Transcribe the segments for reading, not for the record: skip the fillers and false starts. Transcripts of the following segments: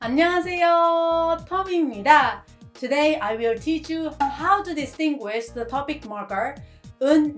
안녕하세요, 토미입니다. Today I will teach you how to distinguish the topic marker 은,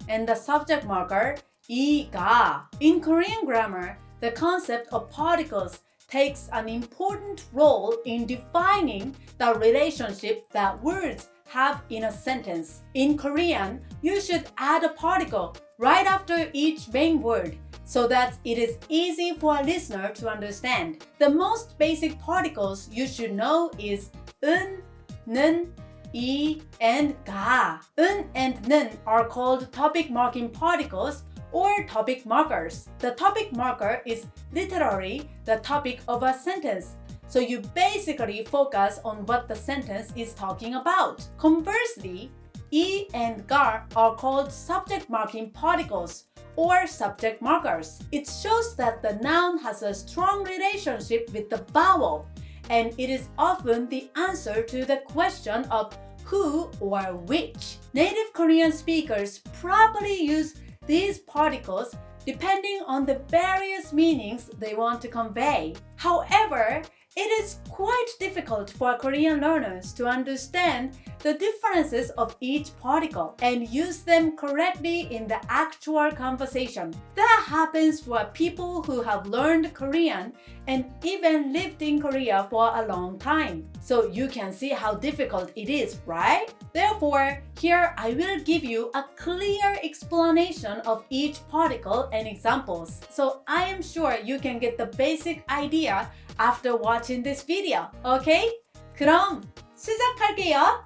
and the subject marker 이가. In Korean grammar, the concept of particles takes an important role in defining the relationship that words have in a sentence. In Korean, you should add a particle right after each main word so that it is easy for a listener to understand. The most basic particles you should know is 은, 는, 이, and 가. 은 and 는 are called topic marking particles or topic markers. The topic marker is literally the topic of a sentence. So you basically focus on what the sentence is talking about. Conversely, 이 and 가 are called subject marking particles or subject markers. It shows that the noun has a strong relationship with the vowel, and it is often the answer to the question of who or which. Native Korean speakers probably use these particles depending on the various meanings they want to convey. However, it is quite difficult for Korean learners to understand the differences of each particle and use them correctly in the actual conversation. That happens for people who have learned Korean and even lived in Korea for a long time. So you can see how difficult it is, right? Therefore, here I will give you a clear explanation of each particle and examples. So I am sure you can get the basic idea after watching this video. Okay? 그럼 시작할게요.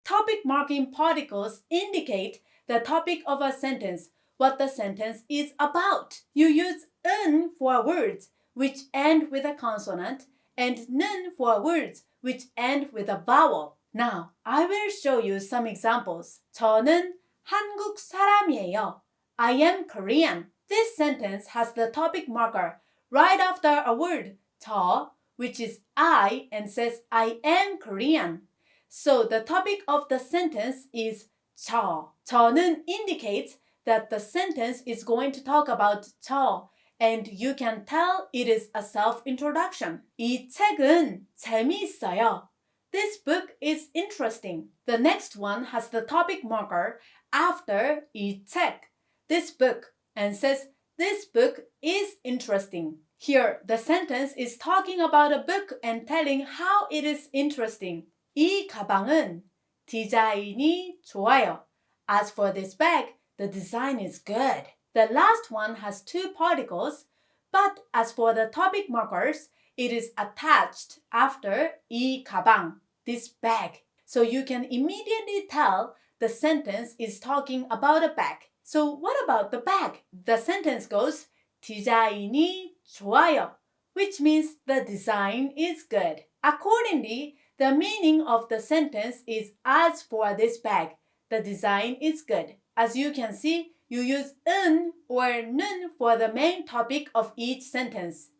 Topic marking particles indicate the topic of a sentence, what the sentence is about. You use 은 for words which end with a consonant and 는 for words which end with a vowel. Now, I will show you some examples. 저는 한국 사람이에요. I am Korean. This sentence has the topic marker right after a word, 저, which is I and says I am Korean. So the topic of the sentence is 저. 저는 indicates that the sentence is going to talk about 저, and you can tell it is a self-introduction. 이 책은 재미있어요. This book is interesting. The next one has the topic marker after 이 책, this book, and says this book is interesting. Here, the sentence is talking about a book and telling how it is interesting. 이 가방은 디자인이 좋아요. As for this bag, the design is good. The last one has two particles, but as for the topic markers, it is attached after 이 가방, this bag. So you can immediately tell the sentence is talking about a bag. So what about the bag? The sentence goes, 디자인이 좋아요, which means the design is good. Accordingly, the meaning of the sentence is as for this bag, the design is good. As you can see, you use 은 or 는 for the main topic of each sentence.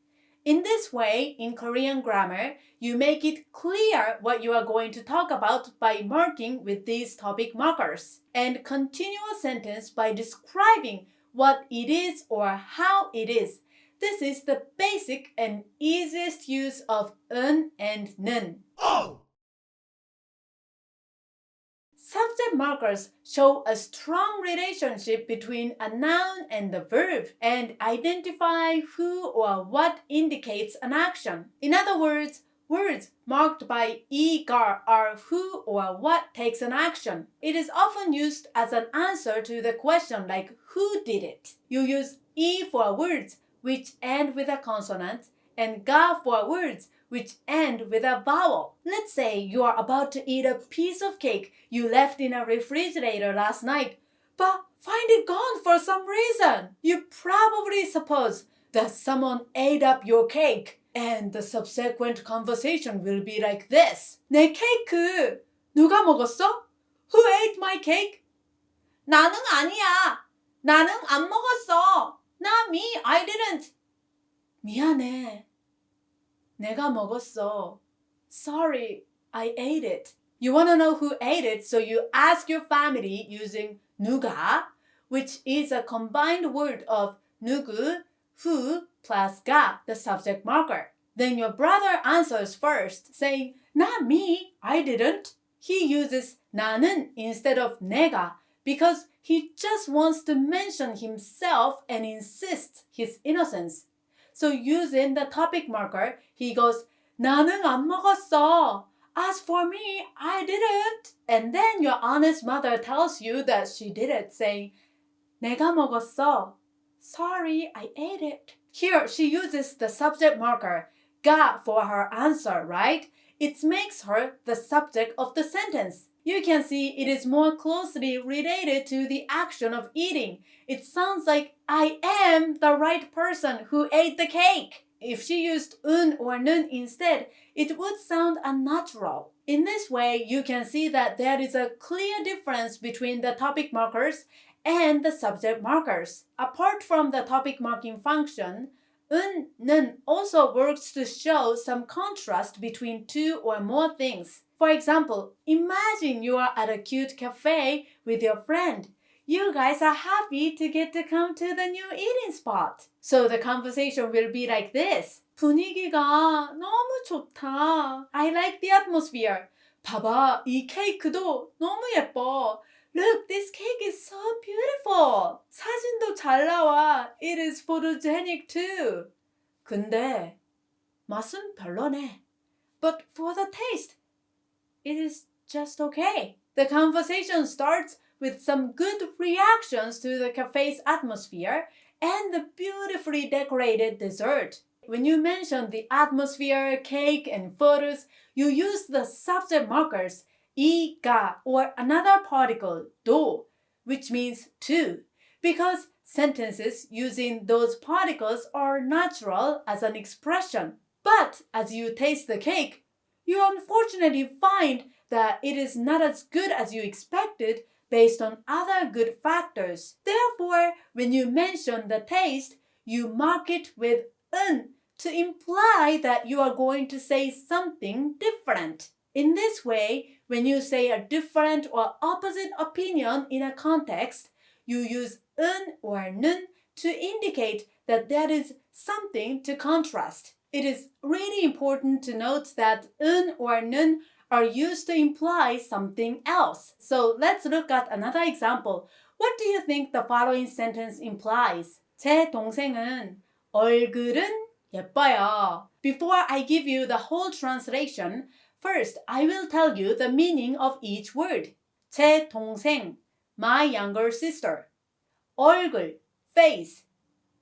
In this way, in Korean grammar, you make it clear what you are going to talk about by marking with these topic markers, and continue a sentence by describing what it is or how it is. This is the basic and easiest use of 은 and 는. Subject markers show a strong relationship between a noun and the verb and identify who or what indicates an action. In other words, words marked by 이가 are who or what takes an action. It is often used as an answer to the question like who did it. You use 이 for words which end with a consonant and 가 for words which end with a vowel. Let's say you are about to eat a piece of cake you left in a refrigerator last night, but find it gone for some reason. You probably suppose that someone ate up your cake, and the subsequent conversation will be like this. 내 케이크 누가 먹었어? Who ate my cake? 나는 아니야. 나는 안 먹었어. Not me, I didn't. 미안해. 내가 먹었어. Sorry, I ate it. You want to know who ate it, so you ask your family using 누가, which is a combined word of 누구, who, plus 가, the subject marker. Then your brother answers first, saying, not me, I didn't. He uses 나는 instead of 내가 because he just wants to mention himself and insists his innocence. So using the topic marker, he goes, 나는 안 먹었어. As for me, I didn't. And then your honest mother tells you that she did it, saying, 내가 먹었어. Sorry, I ate it. Here, she uses the subject marker, 가, for her answer, right? It makes her the subject of the sentence. You can see it is more closely related to the action of eating. It sounds like I am the right person who ate the cake. If she used 은 or 는 instead, it would sound unnatural. In this way, you can see that there is a clear difference between the topic markers and the subject markers. Apart from the topic marking function, 은, 는 also works to show some contrast between two or more things. For example, imagine you are at a cute cafe with your friend. You guys are happy to get to come to the new eating spot. So the conversation will be like this. 분위기가 너무 좋다. I like the atmosphere. 봐봐, 이 케이크도 너무 예뻐. Look, this cake is so beautiful. 사진도 잘 나와. It is photogenic too. 근데 맛은 별로네. But for the taste, it is just okay. The conversation starts with some good reactions to the cafe's atmosphere and the beautifully decorated dessert. When you mention the atmosphere, cake, and photos, you use the subject markers 이, 가, or another particle, 도, which means to, because sentences using those particles are natural as an expression. But as you taste the cake, you unfortunately find that it is not as good as you expected based on other good factors. Therefore, when you mention the taste, you mark it with 은 to imply that you are going to say something different. In this way, when you say a different or opposite opinion in a context, you use 은 or 는 to indicate that there is something to contrast. It is really important to note that 은 or 는 are used to imply something else. So let's look at another example. What do you think the following sentence implies? 제 동생은 얼굴은 예뻐요. Before I give you the whole translation, first I will tell you the meaning of each word. 제 동생, my younger sister. 얼굴, face.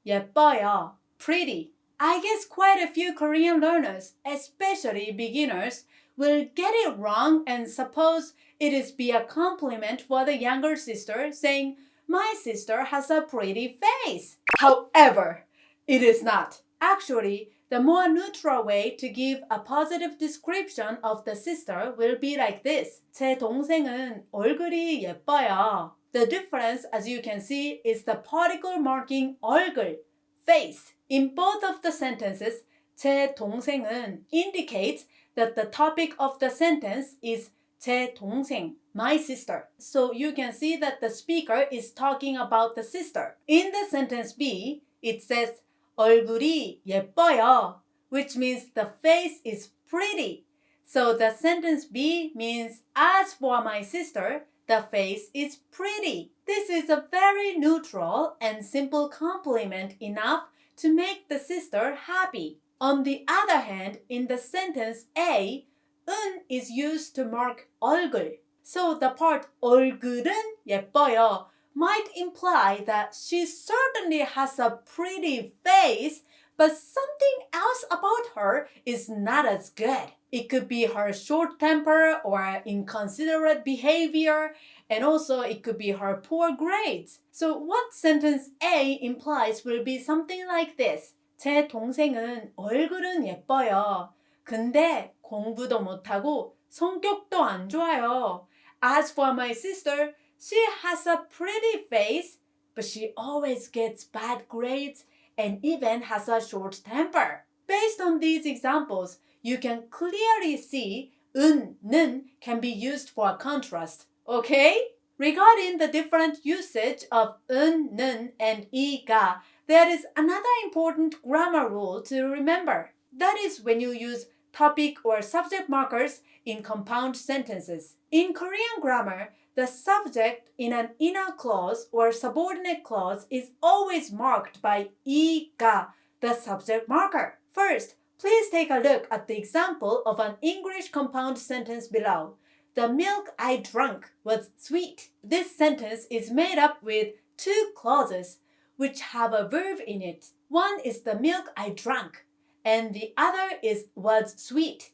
예뻐요, pretty. I guess quite a few Korean learners, especially beginners, will get it wrong and suppose it is be a compliment for the younger sister, saying, my sister has a pretty face. However, it is not. Actually, the more neutral way to give a positive description of the sister will be like this. 제 동생은 얼굴이 예뻐요. The difference, as you can see, is the particle marking 얼굴, face. In both of the sentences, 제 동생은 indicates that the topic of the sentence is 제 동생, my sister. So you can see that the speaker is talking about the sister. In the sentence B, it says 얼굴이 예뻐요, which means the face is pretty. So the sentence B means as for my sister, the face is pretty. This is a very neutral and simple compliment enough to make the sister happy. On the other hand, in the sentence A, 은 is used to mark 얼굴. So the part 얼굴은 예뻐요 might imply that she certainly has a pretty face, but something else about her is not as good. It could be her short temper or inconsiderate behavior, and also it could be her poor grades. So what sentence A implies will be something like this. 제 동생은 얼굴은 예뻐요. 근데 공부도 못하고 성격도 안 좋아요. As for my sister, she has a pretty face, but she always gets bad grades and even has a short temper. Based on these examples, you can clearly see 은, 는 can be used for contrast. Okay? Regarding the different usage of 은, 는, and 이, 가, there is another important grammar rule to remember. That is when you use topic or subject markers in compound sentences. In Korean grammar, the subject in an inner clause or subordinate clause is always marked by 이가, the subject marker. First, please take a look at the example of an English compound sentence below. The milk I drank was sweet. This sentence is made up with two clauses which have a verb in it. One is the milk I drank, and the other is was sweet.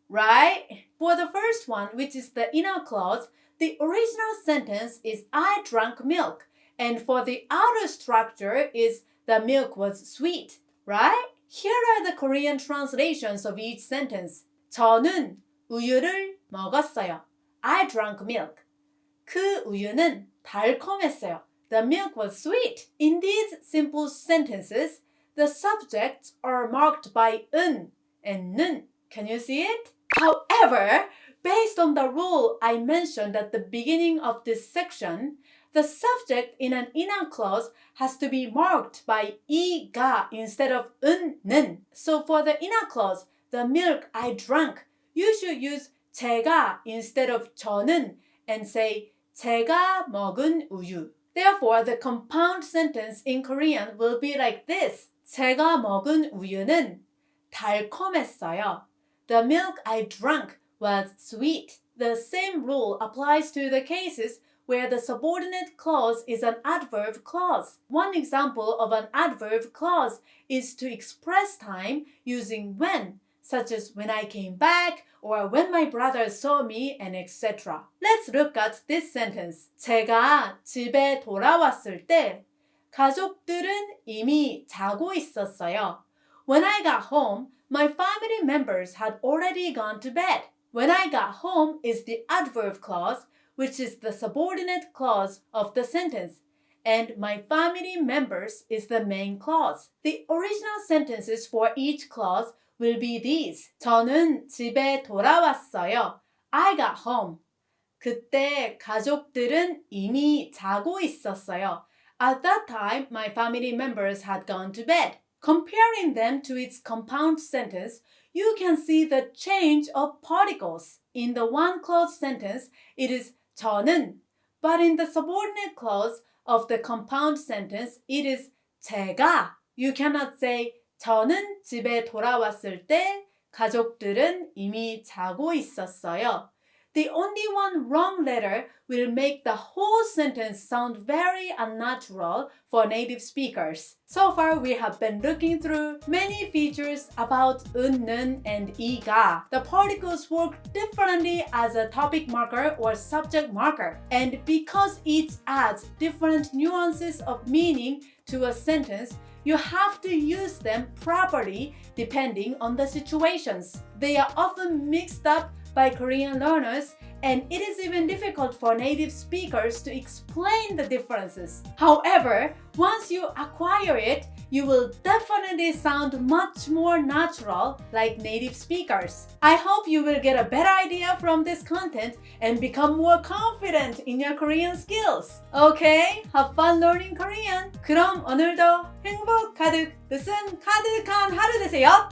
Right? For the first one, which is the inner clause, the original sentence is I drank milk, and for the outer structure is the milk was sweet. Right? Here are the Korean translations of each sentence. 저는 우유를 먹었어요. I drank milk. 그 우유는 달콤했어요. The milk was sweet. In these simple sentences, the subjects are marked by 은 and 는. Can you see it? However, based on the rule I mentioned at the beginning of this section, the subject in an inner clause has to be marked by 이가 instead of 는. So for the inner clause, the milk I drank, you should use 제가 instead of 저는 and say 제가 먹은 우유. Therefore, the compound sentence in Korean will be like this. 제가 먹은 우유는 달콤했어요. The milk I drank was sweet. The same rule applies to the cases where the subordinate clause is an adverb clause. One example of an adverb clause is to express time using when, such as when I came back or when my brother saw me and etc. Let's look at this sentence. 제가 집에 돌아왔을 때 가족들은 이미 자고 있었어요. When I got home, my family members had already gone to bed. When I got home is the adverb clause, which is the subordinate clause of the sentence, and my family members is the main clause. The original sentences for each clause will be these. 저는 집에 돌아왔어요. I got home. 그때 가족들은 이미 자고 있었어요. At that time, my family members had gone to bed. Comparing them to its compound sentence, you can see the change of particles. In the one clause sentence, it is 저는, but in the subordinate clause of the compound sentence, it is 제가. You cannot say 저는 집에 돌아왔을 때 가족들은 이미 자고 있었어요. The only one wrong letter will make the whole sentence sound very unnatural for native speakers. So far, we have been looking through many features about 은, 는, and 이가. The particles work differently as a topic marker or subject marker. And because each adds different nuances of meaning to a sentence, you have to use them properly depending on the situations. They are often mixed up by Korean learners, and it is even difficult for native speakers to explain the differences. However, once you acquire it, you will definitely sound much more natural like native speakers. I hope you will get a better idea from this content and become more confident in your Korean skills. Okay, have fun learning Korean. 그럼 오늘도 행복 가득, 뜻은 가득한 하루 되세요.